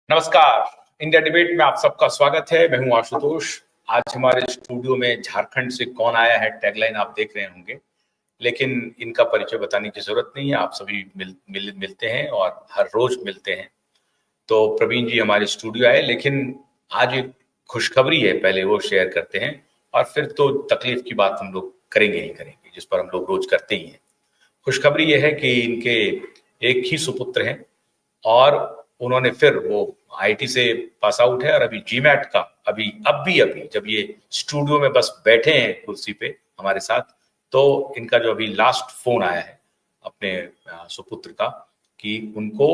नमस्कार। India debate में आप सबका स्वागत है। मैं हूं आशुतोष। आज हमारे स्टूडियो में झारखंड से कौन आया है, टैगलाइन आप देख रहे होंगे, लेकिन इनका परिचय बताने की जरूरत नहीं है। आप सभी मिलते हैं और हर रोज मिलते हैं। तो प्रवीण जी हमारे स्टूडियो आए, लेकिन आज एक खुशखबरी है, पहले वो शेयर करते हैं और फिर तो तकलीफ की बात हम लोग करेंगे ही करेंगे, जिस पर हम लोग रोज करते ही हैं। खुशखबरी ये है कि इनके एक ही सुपुत्र हैं और उन्होंने फिर वो आईटी से पास आउट है और अभी जीमैट का अभी जब ये स्टूडियो में बस बैठे हैं कुर्सी पे हमारे साथ, तो इनका जो अभी लास्ट फोन आया है अपने सुपुत्र का कि उनको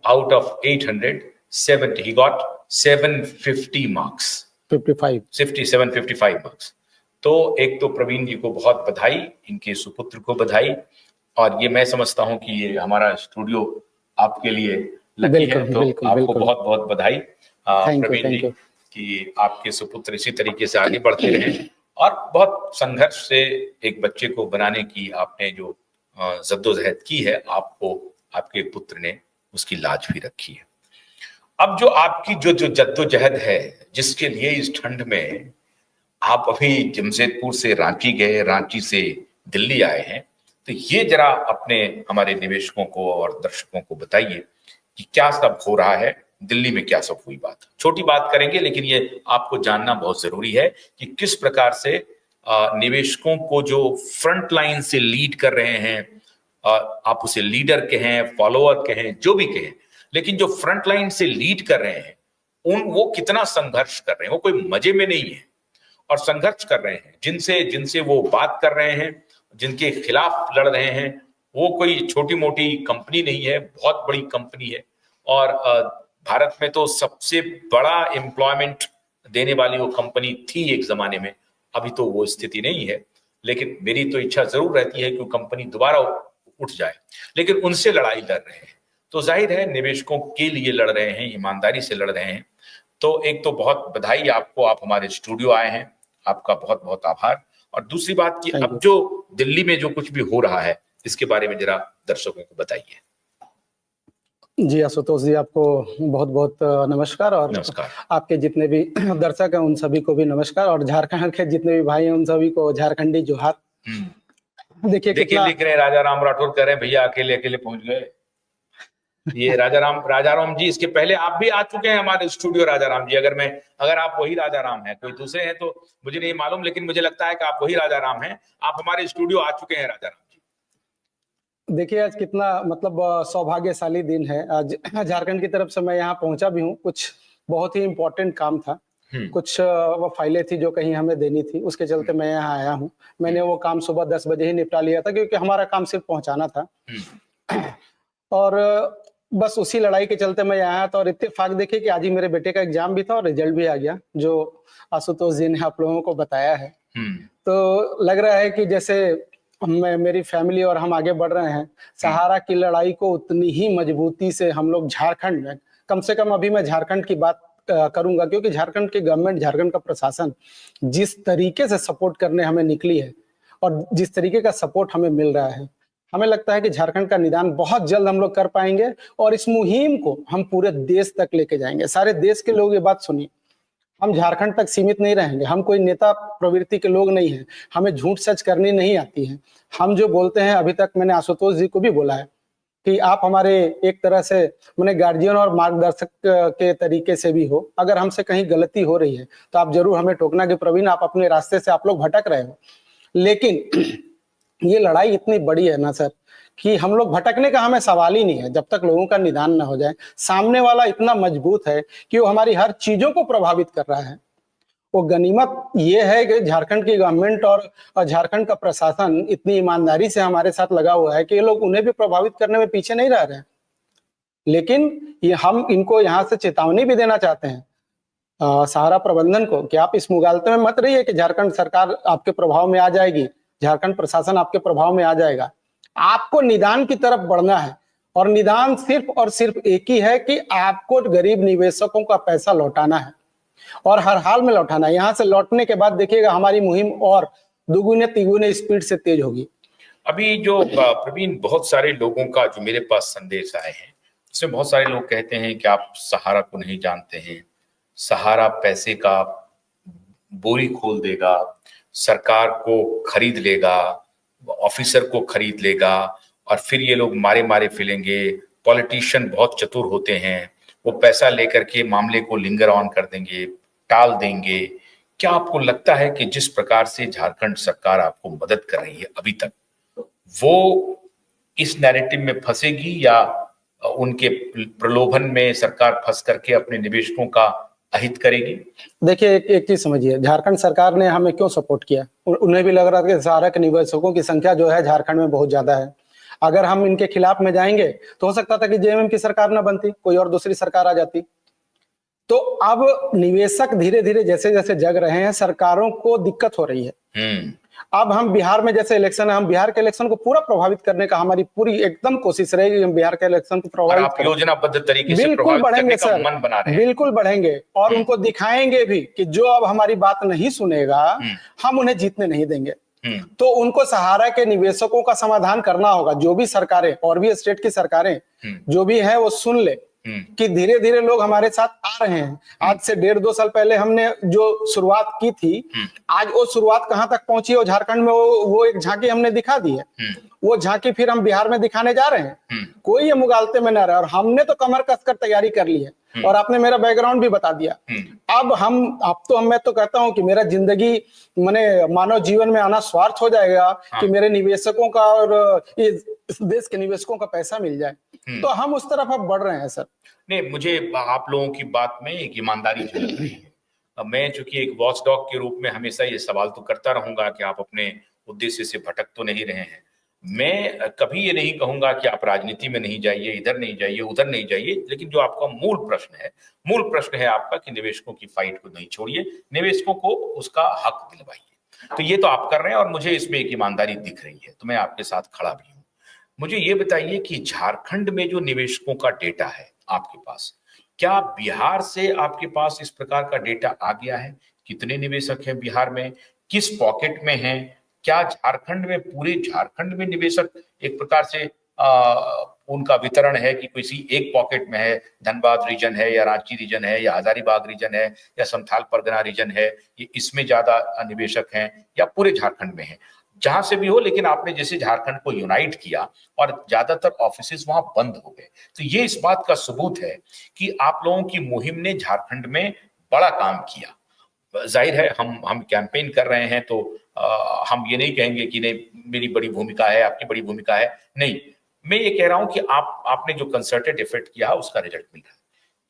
out of 870 he got 750 marks, 755 marks. तो एक तो प्रवीण जी को बहुत बधाई, इनके सुपुत्र को बधाई, और ये मैं समझता हूं कि ये हमारा स्टूडियो आपके लिए लकी है, तो आपको बहुत बहुत बधाई प्रवीण जी कि आपके सुपुत्र इसी तरीके से आगे बढ़ते रहे और बहुत संघर्ष से एक बच्चे को बनाने की आपने जो जद्दोजहद की है, आपको आपके पुत्र ने उसकी लाज भी रखी है। अब जो आपकी जो जद्दोजहद है, जिसके लिए इस ठंड में आप अभी जमशेदपुर से रांची गए, रांची से दिल्ली आए हैं, तो ये जरा अपने हमारे निवेशकों को और दर्शकों को बताइए कि क्या सब हो रहा है, दिल्ली में क्या सब हुई बात। छोटी बात करेंगे, लेकिन ये आपको जानना बहुत जरूरी है कि किस प्रकार से निवेशकों को जो फ्रंट लाइन से लीड कर रहे हैं, आप उसे लीडर कहें, फॉलोअर कहें, जो भी कहें, लेकिन जो फ्रंट लाइन से लीड कर रहे हैं वो कितना संघर्ष कर रहे हैं। वो कोई मजे में नहीं है और संघर्ष कर रहे हैं। जिनसे वो बात कर रहे हैं, जिनके खिलाफ लड़ रहे हैं, वो कोई छोटी मोटी कंपनी नहीं है, बहुत बड़ी कंपनी है। और भारत में तो सबसे बड़ा एम्प्लॉयमेंट देने वाली वो कंपनी थी एक जमाने में। अभी तो वो स्थिति नहीं है, लेकिन मेरी तो इच्छा जरूर रहती है कि वो कंपनी दोबारा उठ जाए, लेकिन उनसे लड़ाई लड़ रहे हैं। तो जाहिर है निवेशकों के लिए लड़ रहे हैं, ईमानदारी से लड़ रहे हैं। तो एक तो बहुत बधाई आपको, आप हमारे स्टूडियो आए हैं, आपका बहुत बहुत आभार। और दूसरी बात कि अब जो दिल्ली में जो कुछ भी हो रहा है, इसके बारे में जरा दर्शकों को बताइए। जी आशुतोष जी, आपको बहुत बहुत नमस्कार, और नमस्कार। आपके जितने भी दर्शक हैं उन सभी को भी नमस्कार, और झारखंड के जितने भी भाई हैं उन सभी को झारखंडी जोहार। देखिए लिख रहे हैं, राजा राम राठौर कह रहे हैं भैया अकेले अकेले पहुंच गए। ये राजा राम जी, इसके पहले आप भी आ चुके हैं हमारे स्टूडियो राजा राम जी। अगर आप वही राजा राम हैं, कोई दूसरे हैं तो मुझे नहीं मालूम, लेकिन मुझे लगता है कि आप वही राजा राम हैं। आप हमारे स्टूडियो आ चुके हैं राजा राम जी। देखिए आज कितना मतलब सौभाग्यशाली दिन है। आज झारखंड की तरफ से मैं यहाँ पहुंचा भी हूँ। कुछ बहुत ही इम्पोर्टेंट काम था, कुछ वो फाइलें थी जो कहीं हमें देनी थी, उसके चलते मैं यहाँ आया हूँ। मैंने वो काम सुबह 10 बजे ही निपटा लिया था, क्योंकि हमारा काम सिर्फ पहुंचाना था। और बस उसी लड़ाई के चलते मैं यहाँ आया था। और इत्तेफाक देखिए कि आज ही मेरे बेटे का एग्जाम भी था और रिजल्ट भी आ गया, जो आशुतोष जी ने आप लोगों को बताया है। तो लग रहा है कि जैसे मेरी फैमिली और हम आगे बढ़ रहे हैं। सहारा की लड़ाई को उतनी ही मजबूती से हम लोग झारखंड में, कम से कम अभी मैं झारखंड की बात करूंगा, क्योंकि झारखंड की गवर्नमेंट, झारखंड का प्रशासन जिस तरीके से सपोर्ट करने हमें निकली है और जिस तरीके का सपोर्ट हमें मिल रहा है, हमें लगता है कि झारखंड का निदान बहुत जल्द हम लोग कर पाएंगे और इस मुहिम को हम पूरे देश तक लेके जाएंगे। सारे देश के लोग ये बात सुनिए, हम झारखंड तक सीमित नहीं रहेंगे। हम कोई नेता प्रवृत्ति के लोग नहीं हैं, हमें झूठ सच करनी नहीं आती है। हम जो बोलते हैं, अभी तक मैंने आशुतोष जी को भी बोला है कि आप हमारे एक तरह से मैंने गार्जियन और मार्गदर्शक के तरीके से भी हो। अगर हमसे कहीं गलती हो रही है तो आप जरूर हमें टोकना कि प्रवीण आप अपने रास्ते से आप लोग भटक रहे हो। लेकिन ये लड़ाई इतनी बड़ी है ना सर, कि हम लोग भटकने का हमें सवाल ही नहीं है जब तक लोगों का निदान ना हो जाए। सामने वाला इतना मजबूत है कि वो हमारी हर चीजों को प्रभावित कर रहा है। वो गनीमत ये है कि झारखंड की गवर्नमेंट और झारखंड का प्रशासन इतनी ईमानदारी से हमारे साथ लगा हुआ है कि ये लोग उन्हें भी प्रभावित करने में पीछे नहीं रह रहे हैं। लेकिन ये हम इनको यहाँ से चेतावनी भी देना चाहते हैं सहारा प्रबंधन को कि आप इस मुगालते में मत रहिए कि झारखंड सरकार आपके प्रभाव में आ जाएगी, झारखंड प्रशासन आपके प्रभाव में आ जाएगा। आपको निदान की तरफ बढ़ना है, और निदान सिर्फ और सिर्फ एक ही है कि आपको गरीब निवेशकों का पैसा लौटाना है और हर हाल में लौटाना है। यहाँ से लौटने के बाद देखिएगा हमारी मुहिम और दुगुने तिगुने स्पीड से तेज होगी। अभी जो प्रवीण, बहुत सारे लोगों का जो मेरे पास संदेश आए हैं, इसमें बहुत सारे लोग कहते हैं कि आप सहारा को नहीं जानते हैं, सहारा पैसे का बोरी खोल देगा, सरकार को खरीद लेगा, ऑफिसर को खरीद लेगा और फिर ये लोग मारे मारे फिरेंगे। पॉलिटिशियन बहुत चतुर होते हैं, वो पैसा लेकर के मामले को लिंगर ऑन कर देंगे, टाल देंगे। क्या आपको लगता है कि जिस प्रकार से झारखंड सरकार आपको मदद कर रही है अभी तक, वो इस नैरेटिव में फंसेगी या उनके प्रलोभन में सरकार फंस करके अपने निवेशकों का अहित करेगी? देखिए, एक चीज समझिए, झारखंड सरकार ने हमें क्यों सपोर्ट किया? उन्हें भी लग रहा था कि सहारा के निवेशकों की संख्या जो है झारखंड में बहुत ज्यादा है, अगर हम इनके खिलाफ में जाएंगे तो हो सकता था कि जेएमएम की सरकार ना बनती, कोई और दूसरी सरकार आ जाती। तो अब निवेशक धीरे धीरे जैसे जैसे जग रहे हैं, सरकारों को दिक्कत हो रही है। अब हम बिहार में जैसे इलेक्शन है, हम बिहार के इलेक्शन को पूरा प्रभावित करने का हमारी पूरी एकदम कोशिश रहेगी, हम बिहार के इलेक्शन को प्रभावित करें। योजनाबद्ध तरीके से बिल्कुल बढ़ेंगे सर, मन बना रहे हैं। बिल्कुल बढ़ेंगे और उनको दिखाएंगे भी कि जो अब हमारी बात नहीं सुनेगा हम उन्हें जीतने नहीं देंगे। तो उनको सहारा के निवेशकों का समाधान करना होगा। जो भी सरकारें और भी स्टेट की सरकारें जो भी है वो सुन ले कि धीरे धीरे लोग हमारे साथ आ रहे हैं। आज से 1.5-2 साल पहले हमने जो शुरुआत की थी, आज वो शुरुआत कहां तक पहुंची और झारखंड में वो एक झांकी हमने दिखा दी है। वो झांकी फिर हम बिहार में दिखाने जा रहे हैं। कोई ये मुगालते में न रहा, और हमने तो कमर कसकर तैयारी कर ली है और आपने मेरा बैकग्राउंड भी बता दिया। अब मैं तो कहता हूं कि मेरा जिंदगी माने मानव जीवन में आना स्वार्थ हो जाएगा कि मेरे निवेशकों का और इस देश के निवेशकों का पैसा मिल जाए। तो हम उस तरफ अब बढ़ रहे हैं सर। नहीं, मुझे आप लोगों की बात में एक ईमानदारी झलक रही है। अब मैं चूंकि एक वॉचडॉग के रूप में हमेशा ये सवाल तो करता रहूंगा कि आप अपने उद्देश्य से भटक तो नहीं रहे हैं। मैं कभी ये नहीं कहूंगा कि आप राजनीति में नहीं जाइए, इधर नहीं जाइए, उधर नहीं जाइए, लेकिन जो आपका मूल प्रश्न है आपका कि निवेशकों की फाइट को नहीं छोड़िए, निवेशकों को उसका हक दिलवाइए। तो ये तो आप कर रहे हैं और मुझे इसमें एक ईमानदारी दिख रही है, तो मैं आपके साथ खड़ा भी हूं। मुझे ये बताइए कि झारखंड में जो निवेशकों का डेटा है आपके पास, क्या बिहार से आपके पास इस प्रकार का डेटा आ गया है? कितने निवेशक हैं बिहार में, किस पॉकेट में हैं? क्या झारखंड में, पूरे झारखंड में निवेशक एक प्रकार से उनका वितरण है कि किसी एक पॉकेट में है, धनबाद रीजन है या रांची रीजन है या हजारीबाग रीजन है या संथाल परगना रीजन है, ये इसमें ज्यादा निवेशक हैं या पूरे झारखंड में है? जहां से भी हो, लेकिन आपने जैसे झारखंड को यूनाइट किया और ज्यादातर ऑफिसेज वहां बंद हो गए, तो ये इस बात का सबूत है कि आप लोगों की मुहिम ने झारखंड में बड़ा काम किया। जाहिर है हम कैंपेन कर रहे हैं तो हम ये नहीं कहेंगे कि नहीं मेरी बड़ी भूमिका है, आपकी बड़ी भूमिका है, नहीं। मैं ये कह रहा हूं कि आपने जो कंसर्टेड एफर्ट किया उसका रिजल्ट मिल रहा है।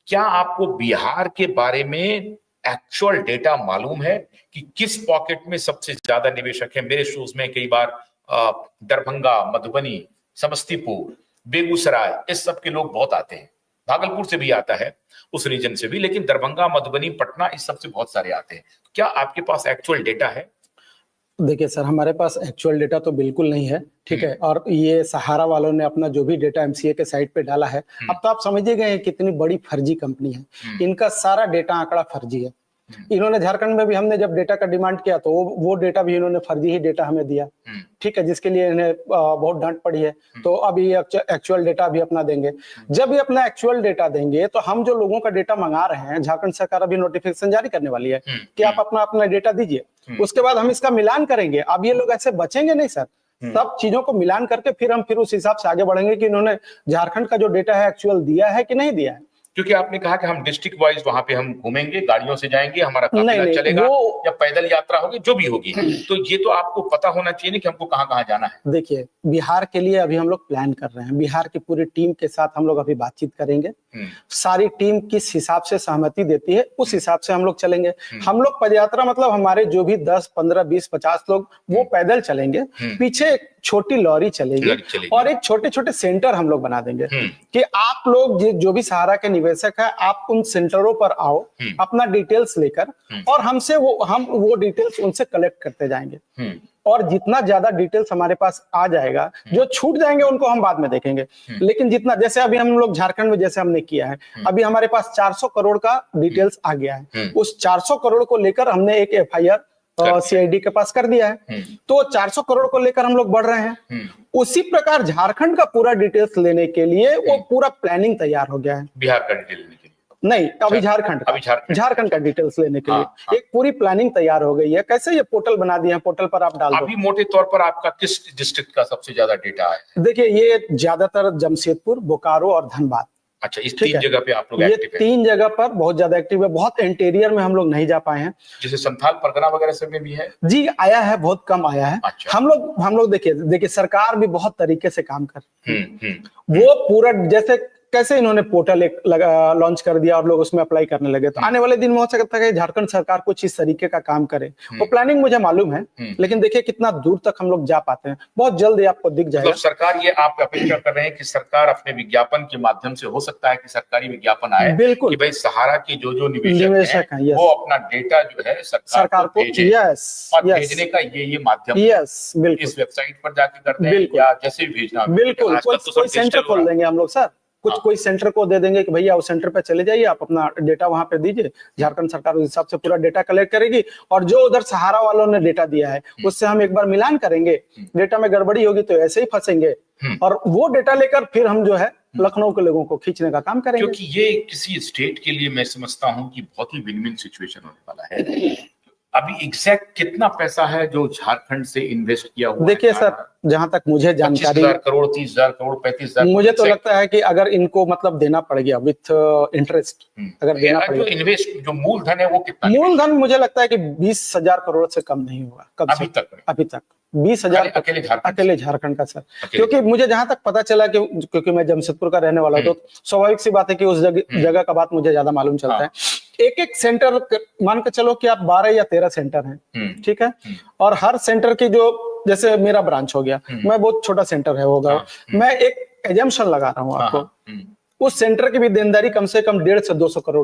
क्या आपको बिहार के बारे में एक्चुअल डेटा मालूम है कि किस पॉकेट में सबसे ज्यादा निवेशक हैं? मेरे शोज में कई बार दरभंगा, मधुबनी, समस्तीपुर, बेगूसराय, इस सब के लोग बहुत आते हैं। भागलपुर से भी आता है, उस रीजन से भी, लेकिन दरभंगा, मधुबनी, पटना, इस सब से बहुत सारे आते हैं। क्या आपके पास एक्चुअल डेटा है? देखिए सर, हमारे पास एक्चुअल डेटा तो बिल्कुल नहीं है, ठीक है। और ये सहारा वालों ने अपना जो भी डेटा एमसीए के साइट पे डाला है, अब तो आप समझिए गए कितनी बड़ी फर्जी कंपनी है। इनका सारा डेटा आंकड़ा फर्जी है। इन्होंने झारखंड में भी, हमने जब डेटा का डिमांड किया तो वो डेटा भी इन्होंने फर्जी ही डेटा हमें दिया, ठीक है, जिसके लिए इन्हें बहुत डांट पड़ी है। तो अब ये एक्चुअल डेटा भी अपना देंगे। जब ये अपना एक्चुअल डेटा देंगे तो हम जो लोगों का डेटा मंगा रहे हैं, झारखंड सरकार अभी नोटिफिकेशन जारी करने वाली है कि आप अपना डेटा दीजिए, उसके बाद हम इसका मिलान करेंगे। अब ये लोग ऐसे बचेंगे नहीं सर, सब चीजों को मिलान करके फिर उस हिसाब से आगे बढ़ेंगे कि इन्होंने झारखंड का जो डेटा है एक्चुअल दिया है कि नहीं दिया है। क्योंकि आपने कहा कि हम डिस्ट्रिक्ट वाइज वहां पे हम घूमेंगे, गाड़ियों से जाएंगे, हमारा काफिला चलेगा या पैदल यात्रा होगी, जो भी होगी, तो ये तो आपको पता होना चाहिए ना कि हमको कहाँ कहाँ जाना है। देखिए, बिहार के लिए अभी हम लोग प्लान कर रहे हैं, बिहार की पूरी टीम के साथ हम लोग अभी बातचीत करेंगे। सारी टीम किस हिसाब से सहमति देती है उस हिसाब से हम लोग चलेंगे। हम लोग पदयात्रा मतलब हमारे जो भी 10, 15, 20, 50 लोग वो पैदल चलेंगे, पीछे एक छोटी लॉरी चलेगी और एक छोटे छोटे सेंटर हम लोग बना देंगे कि आप लोग जो भी सहारा के निवेशक है, आप उन सेंटरों पर आओ अपना डिटेल्स लेकर, और हमसे हम वो डिटेल्स उनसे कलेक्ट करते जाएंगे। और जितना ज्यादा डिटेल्स हमारे पास आ जाएगा, जो छूट जाएंगे उनको हम बाद में देखेंगे, लेकिन जितना, जैसे अभी हम लोग झारखंड में जैसे हमने किया है, अभी हमारे पास 400 करोड़ का डिटेल्स आ गया है। उस 400 करोड़ को लेकर हमने एक एफआईआर सीआईडी के पास कर दिया है। तो 400 करोड़ को लेकर हम लोग बढ़ रहे हैं। उसी प्रकार झारखंड का पूरा डिटेल्स लेने के लिए वो पूरा प्लानिंग तैयार हो गया है। बिहार का डिटेल लेने के लिए नहीं, अभी झारखंड का डिटेल्स लेने के लिए एक पूरी प्लानिंग तैयार हो गई है। कैसे ये पोर्टल बना दिए हैं, पोर्टल पर आप डाल दो। अभी मोटे तौर पर आपका किस डिस्ट्रिक्ट का सबसे ज्यादा डेटा है? देखिए, ये ज्यादातर जमशेदपुर, बोकारो और धनबाद। अच्छा, इस 3 जगह पे आप लोग एक्टिव हैं? 3 जगह पर बहुत ज्यादा एक्टिव है। बहुत इंटीरियर में हम लोग नहीं जा पाए हैं। जैसे संथाल परगना वगैरह सब में भी है? जी, आया है, बहुत कम आया है। अच्छा। हम लोग देखिए सरकार भी बहुत तरीके से काम कर वो पूरा जैसे कैसे इन्होंने पोर्टल एक लॉन्च कर दिया और लोग उसमें अप्लाई करने लगे। तो आने वाले दिन में हो सकता है कि झारखंड सरकार कुछ इस तरीके का काम करे। वो प्लानिंग मुझे मालूम है, लेकिन देखिए कितना दूर तक हम लोग जा पाते हैं। बहुत जल्द आपको दिख जाएगा। मतलब सरकार, ये आप अपेक्षा कर रहे हैं कि सरकार अपने विज्ञापन के माध्यम से, हो सकता है कि सरकारी विज्ञापन आए बिल्कुल कि भाई सहारा के जो निवेशक हैं वो अपना डेटा जो है सरकार को भेजें। और भेजने का ये माध्यम बिल्कुल इस वेबसाइट पर जाके करते हैं या जैसे भी भेजना। बिल्कुल, कोई सेंटर खोल देंगे हम लोग सर। कोई सेंटर को दे देंगे कि भैया उस सेंटर पे चले जाइए, आप अपना डेटा वहां पे दीजिए। झारखंड सरकार उस हिसाब से पूरा डेटा कलेक्ट करेगी और जो उधर सहारा वालों ने डेटा दिया है उससे हम एक बार मिलान करेंगे। डेटा में गड़बड़ी होगी तो ऐसे ही फंसेंगे और वो डेटा लेकर फिर हम जो है लखनऊ के लोगों को खींचने का काम करेंगे। क्योंकि ये किसी स्टेट के लिए मैं समझता हूँ कि बहुत ही विन-विन सिचुएशन होने वाला है। अभी एग्जैक्ट कितना पैसा है जो झारखंड से इन्वेस्ट किया हुआ है? देखिए सर, जहां तक मुझे जानकारी, 25,000 करोड़, 30,000 करोड़, 35,000, मुझे तो लगता है कि अगर इनको मतलब देना पड़ गया विथ इंटरेस्ट, अगर देना पड़ गया, जो मूलधन है वो कितना? मूलधन मुझे लगता है कि 20,000 करोड़ से कम नहीं होगा अभी तक 20,000 अकेले झारखंड का सर। क्योंकि मुझे जहां तक पता चला कि क्योंकि मैं जमशेदपुर का रहने वाला हूं, तो स्वाभाविक सी बात है कि उस जगह का बात मुझे ज्यादा मालूम चलता है। एक सेंटर मान के चलो कि आप 12 या 13 सेंटर हैं, ठीक है, और हर सेंटर की जो, जैसे मेरा ब्रांच हो गया, मैं बहुत छोटा सेंटर है होगा, मैं एक एजम्पशन लगा रहा हूँ आपको, उस सेंटर की भी देनदारी कम से कम 150 से 200 करोड़